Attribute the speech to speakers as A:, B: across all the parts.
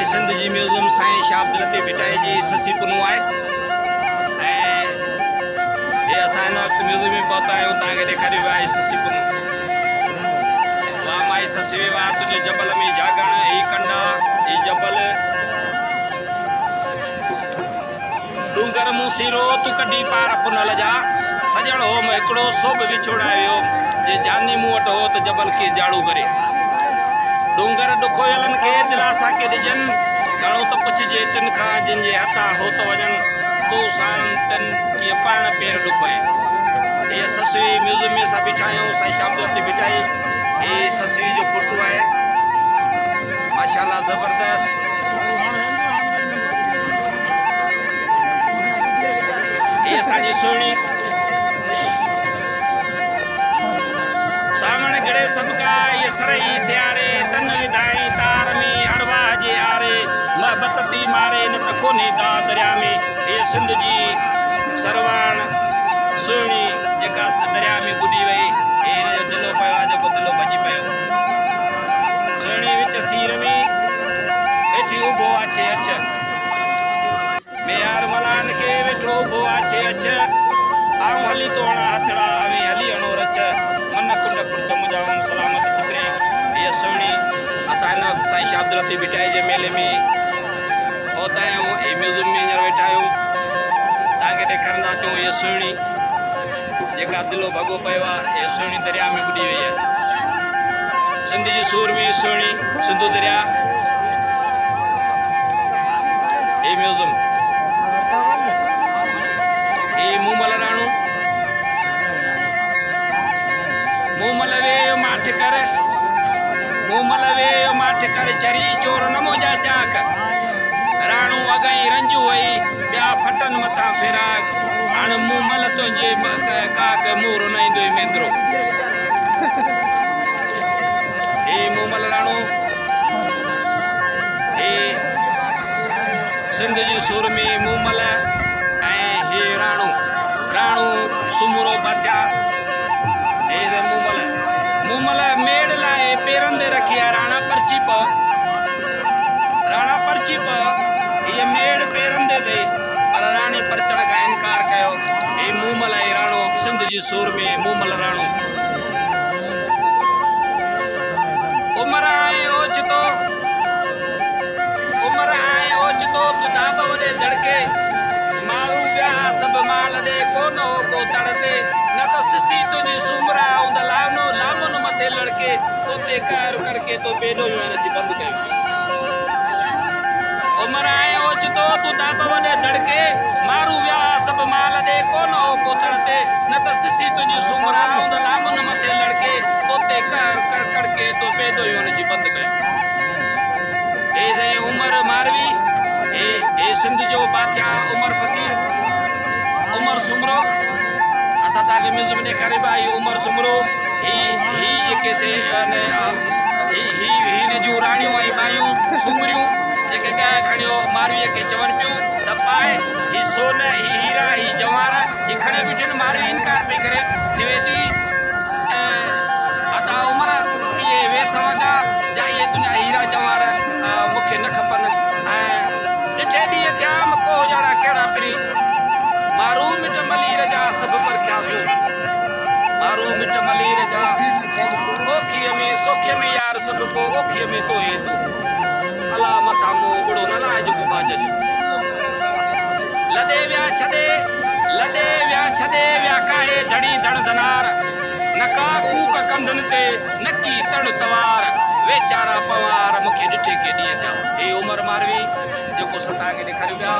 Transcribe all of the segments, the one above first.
A: सिंध जी museum साईं शाह अब्दुल लतीफ़ भिटाई जी ससी पुनू आहे ऐं हे असां हिन वक़्तु म्यूज़ियम में पहुता आहियूं। तव्हांखे ॾेखारियो वियो आहे ससी पुनू। वाह माई ससी वाह तुंहिंजे जबल में जागण ही कंडा ही जबल डूंगर मूं सीरो तूं कढी पार पुनल जा सजण हो में हिकिड़ो सोभ विछोड़ायो जे जानी मूं वटि हो त जबल खे जाड़ू करे डूंगर ॾुखोयलनि खे दिलासा के ॾिजनि घणो त पुछिजे तिन खां जिन जे हथां हो त वञनि तो साण तन कीअं पाण पेर ॾुपाए। हे ससी म्यूज़ियम में असां बीठा आहियूं। साईं शाह अब्दुल लतीफ़ भिटाई हे ससी जो फोटो आहे माशाल्लाह ज़बरदस्त। ये असांजी सुहिणी सामणे गड़े सबका ये सरई सियारे तन विधाई तार में अरवाह जे आरे मोहब्बत थी मारे न त कोन्हे दा दरिया में। ये सिंध जी सरवाण सुहिणी जेका दरिया में बुॾी वई हे हिन जो दिलो पियो आहे जेको दिलो भॼी पियो। सुहिणी विच सीर में वेठी उभो आहे छे अछ मेयार मलान के वेठो उभो आहे छे अछ आऊं हली तो हणा हथड़ा अवी हली हणो रछ मन कुंड पुरच मुंहिंजा सलामत सिकरे। ये सुहिणी असां हिन साईं शाह अब्दुल लतीफ़ भिटाई जे मेले में पहुता आहियूं। हे म्यूज़ियम में हींअर वेठा आहियूं। तव्हांखे ॾेखारींदा अचूं ये सुहिणी जेका दिलो भॻो पियो आहे। हे सुहिणी दरिया में ॿुॾी वई आहे। सिंध जी सूर में सुहिणी सिंधु दरिया। हे म्यूज़ियम हे मूमल राणू मूमल वे माठ कर मूमल वे माठ कर चरी चोर नमो जा चाक राणू अगई रंजू वई ॿिया फटन मथां फिराक हाणे मूमल तुंहिंजे काक मूर न ईंदो मेंदरो। हे मूमल राणू हे सिंध जी सुर में मूमल ऐं हे राणू राणू सुमुरो बात्या हे मूमल मूमल मेड़ लाइ पेरंदे रखी आहे राणा पर्ची प हीअ मेड़ पेरंदे ते पर राणी परचण खां इनकार कयो। हे मूमल ऐं राणो सिंध जी सूर में मूमल राणू। उमिरि आहे ओचितो तूं दाब वॾे धड़के माण्हू विया सभु माल ॾे कोन हो को तड़ ते न त सिसी तुंहिंजी सुमरा हूंदा लामन मथे लड़के तोते कार कड़के तो बेडो जी बंदि कयो। उमिरि आहे ओचितो तूं दाब वॾे धड़के माण्हू विया सभु माल ॾे कोन हो को तड़ ते न त सिसी तुंहिंजी सुमरा हूंदा लामन मथे लड़के तोते कार कड़के तो बेडो जी बंदि कयो। हे साईं उमर मारवी हे सिंध जो बादशाह उमर फकीर उमर सुमरो असां तव्हांखे म्यूज़ियम ॾेखारे पिया। हीअ उमर सुमरो ही जेके से हिन जूं राणियूं ऐं बायूं सुमरियूं जेके ॻाए खणियो मारवीअ खे चवनि पियूं त पाए ही सोन ही हीरा ही जवार ही खणे बीठियूं मारवी इनकार पई करे चवे थी अदा उमर इहे वेस वॻा या इहे तुंहिंजा हीरा जवार मूंखे न खपनि। ऐं ॾिठे ॾींहं थिया को ॼणा कहिड़ा पिरी मारू मिट मलीर जा सभु परखियासूं मारू मिट मलीर जा ओखीअ में सोखीअ में यार सभु को ओखीअ में तो हे तूं अला मथां मूं बुढ़ो न लाइ जेको बाज जो लॾे विया छॾे विया काहे धड़ी धण धनार नका कूक कंधनि ते नकी तण तवार वेचारा पवार मूंखे ॾिठे के ॾींहं थिया। हे उमर मारवी जेको असां तव्हांखे ॾेखारियूं पिया।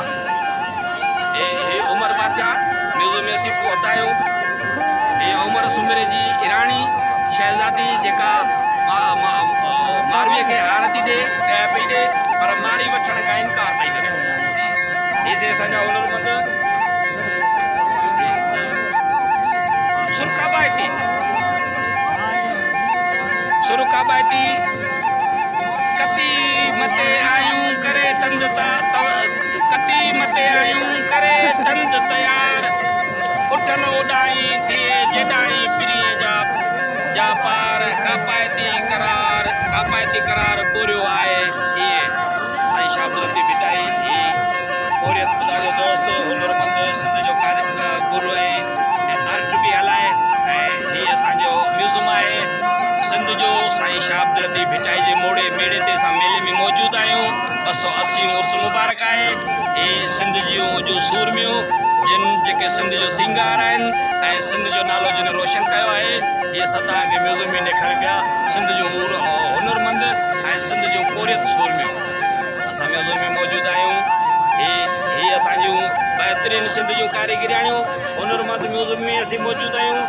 A: हे उमर बादशाह म्यूज़ियम में असीं पहुता आहियूं। हे उमर सुमरे जी राणी शहज़ादी जेका मारवीअ खे हार थी ॾे ॻाए पई ॾे पर मारी वठण खां इनकार पई करे। हे से असांजा हुनरमंद सुरकाबाती कती मते आयूं करे तंद कती मते आयूं करे तंद तयार उठन उॾाई थिए जेॾाई पिरीअ जा पार कापायती करार कोरियो आहे। इहे साईं शाह सिंध जो साईं शाह अब्दुल लतीफ़ भिटाई जे मेड़े ते असां मेले में मौजूदु आहियूं। 280 उर्स मुबारक आहे। हे सिंध जूं सूरमियूं जेके सिंध जो सिंगार आहिनि ऐं सिंध जो नालो जिन रोशन कयो आहे, इहे असां तव्हांखे म्यूज़ियम में ॾेखारे पिया। सिंध जूं हुनरमंद ऐं सिंध जूं पोरियत सूरमियूं असां म्यूज़ियम में मौजूदु आहियूं। ही असांजूं बहितरीन सिंध जूं कारीगरियाणियूं हुनरमंद म्यूज़ियम में असीं मौजूदु आहियूं।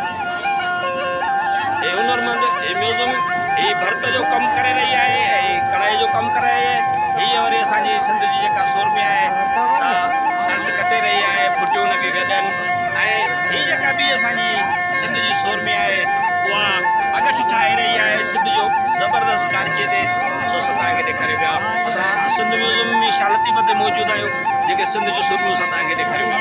A: हे हुनरमंद हे म्यूज़ियम ही भर्त जो कमु करे रही आहे ऐं कढ़ाई जो कमु करे रही आहे। हीअ वरी असांजी सिंध जी जेका सूरमी आहे सा कंठ कटे रही आहे, फुटियूं हुनखे गॾनि। ऐं हीअ जेका ॿी असांजी सिंध जी सूरमी आहे उहा अगठ ठाहे रही आहे सिंध जो ज़बरदस्त कारचे ते। सो असां तव्हांखे ॾेखारे पिया। असां सिंध म्यूज़ियम में शाह लतीफ़ ते मौजूदु आहियूं जेके सिंध जूं सूरमियूं असां तव्हांखे ॾेखारे पिया।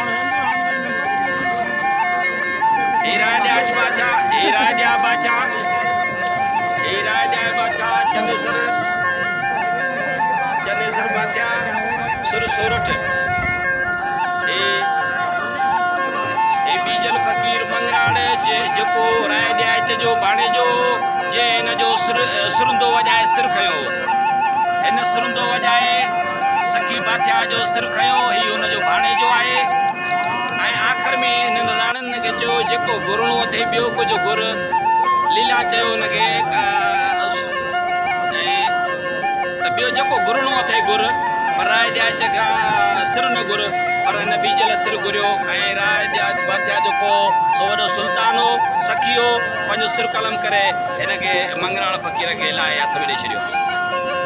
A: हीरा ॾिया बाचा चनेसर बाथिया सुर सोरठ। हे बीजल फ़कीर मंगराड़ जेको राय ॾियाच जो भाणे जो जे हिन जो सुरंदो वॼाए सिर खयो। हिन सुरंदो वॼाए सखी बाथिया जो सिर खयो। ही हुनजो भाणे जो आहे। ऐं आख़िर में हिननि राणियुनि खे चयो जेको घुरणो थिए ॿियो कुझु घुर। लीला चयो हुनखे ॿियो जेको घुरणो अथई घुर, पर राय ॾियाच खां सिर न घुर, पर हिन बीजल सिर घुरियो। ऐं राय ॾियाच बादशाह जेको सो वॾो सुल्तान हो, सखी हो, पंहिंजो सिर कलम करे हिनखे मंगराड़ फ़कीर खे लाहे हथ में ॾेई छॾियो।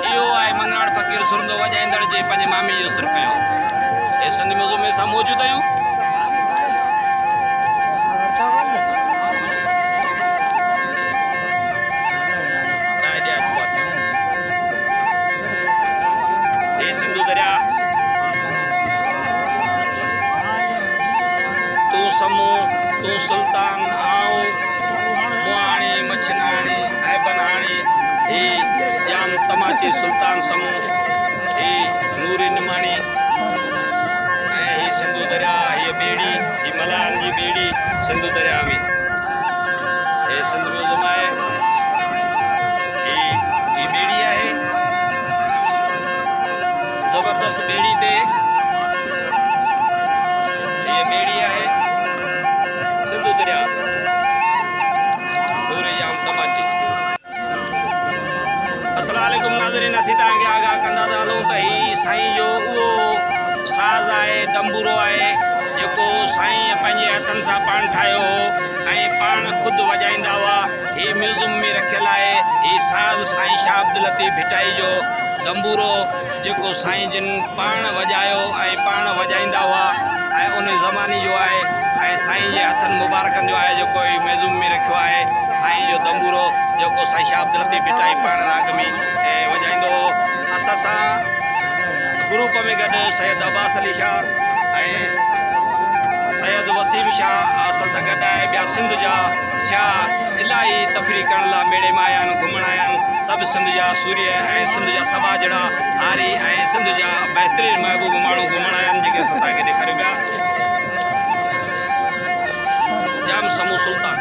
A: इहो आहे मंगराड़ फ़कीर सुरंदो वॼाईंदड़ जे पंहिंजे मामी जो सिर खयो। हे सिंध म्यूज़ियम में असां मौजूदु आहियूं। सिंधु दरिया तूं समूह तूं सुल्तान आऊं मुआणी मछनाणी ऐं बनाणी। ही जाम तमाचे सुल्तान समूह ही नूरी निमाणी। ऐं ही सिंधु दरिया हीअ ॿेड़ी ही मलाहनि जी ॿेड़ी सिंधु दरिया में। हे सिंध म्यूज़ियम आहे। ही ॿेड़ी आहे ज़बरदस्त ॿेड़ी ते। हीअ ॿेड़ी आहे सिंधु दरिया पूरे जाम तमाची। अस्सलाम वालेकुम नाज़रीन, असीं तव्हांखे आगाह कंदा था हलूं त ही साईं जो उहो साज़ आहे, दंबूरो आहे जेको साईं पंहिंजे हथनि सां पाण ठाहियो हो ऐं पाण ख़ुदि वॼाईंदा हुआ। ही म्यूज़ियम में रखियलु आहे। ही साज़ साईं शाह अब्दुल लतीफ़ भिटाई जो दंबूरो जेको साईं जिन पाण वॼायो ऐं पाण वॼाईंदा हुआ ऐं उन ज़माने जो आहे। ऐं साईं जे हथनि मुबारकनि जो आहे जेको ही म्यूज़ियम में रखियो आहे। साईं जो दंबूरो जेको साईं शाह अब्दुल लतीफ़ भिटाई पाण राग में वॼाईंदो हो। असां सां ग्रुप में गॾु सैयद अब्बास अली शाह ऐं सैयद वसीम शाह असां सां गॾु आहे। ॿिया सिंध जा शाह इलाही तफ़री करण लाइ मेड़े में आया आहिनि, घुमण आया आहिनि। सभु सिंध जा सूर्य ऐं सिंध जा सभा जहिड़ा हारी ऐं सिंध जा बहितरीन महबूब माण्हू घुमण आया आहिनि जेके असां तव्हांखे ॾेखारियूं पिया। जाम समूह सुल्तान,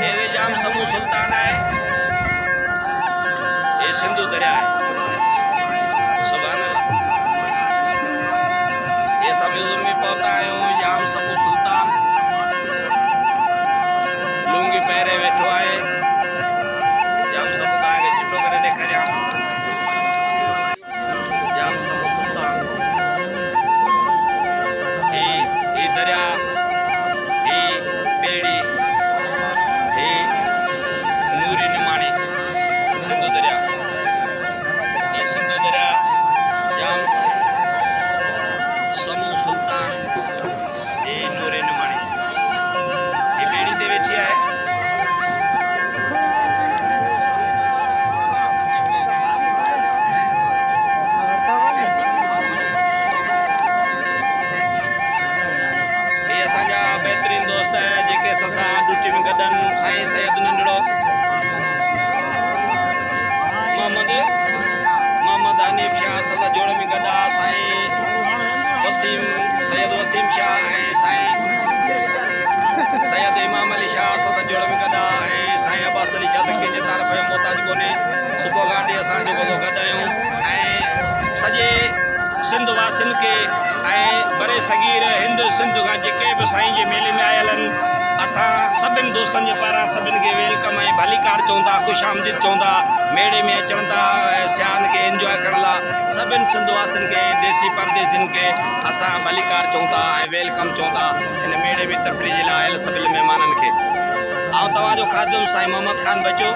A: हे जाम समूह सुल्तान आहे। हे सिंधु दरिया आहे। सुभान अल्लाह। ये असां म्यूज़ियम में पहुता आहियूं। जाम समूह सुल्तान लुंगी पहिरे वेठो आहे। जाम सभु तव्हांखे चिटो करे ॾेखारियां। जाम समूह सुल्तान ही दरिया, ही ॿेड़ी, ही नूरी निमाणी सिंधु दरिया। ये सिंधु दरिया जाम समूह सुल्तान हे नूरी निमाणी ही ॿेड़ी ते वेठी आहे। हे असांजा बहितरीन दोस्त जेके असां सां ड्यूटी में गॾनि। साईं सैयद नंढड़ो मोहम्मद हनीफ शाह असां सां जोड़ में गॾु आहे। साईं सैयद वसीम शाह ऐं साईं सैयद इमाम अली शाह सद जोड़ में गॾा ऐं साईं अब्बास अली शाह त कंहिंजे तारीफ़ जो मोहताज कोन्हे सुबुह खां वठी असां जेको थो गॾु आहियूं ऐं सॼे सिंध वासियुनि खे ऐं बरे सगीर हिंद सिंध खां जेके बि साईं जे मेले में आयल आहिनि असां सभिनि दोस्तनि जे पारां सभिनि खे वेलकम ऐं भलीकार चऊं था ख़ुशि आमदीद चऊं था मेड़े में अचनि था ऐं सियान खे इंजॉय करण लाइ सभिनि सिंध वासियुनि खे देसी परदेसियुनि खे असां भलीकार चऊं था ऐं वेलकम चऊं था हिन मेड़े में तफ़रीह जे लाइ आयल सभिनि महिमाननि खे ऐं तव्हांजो ख़ादिम साईं मोहम्मद ख़ान बचो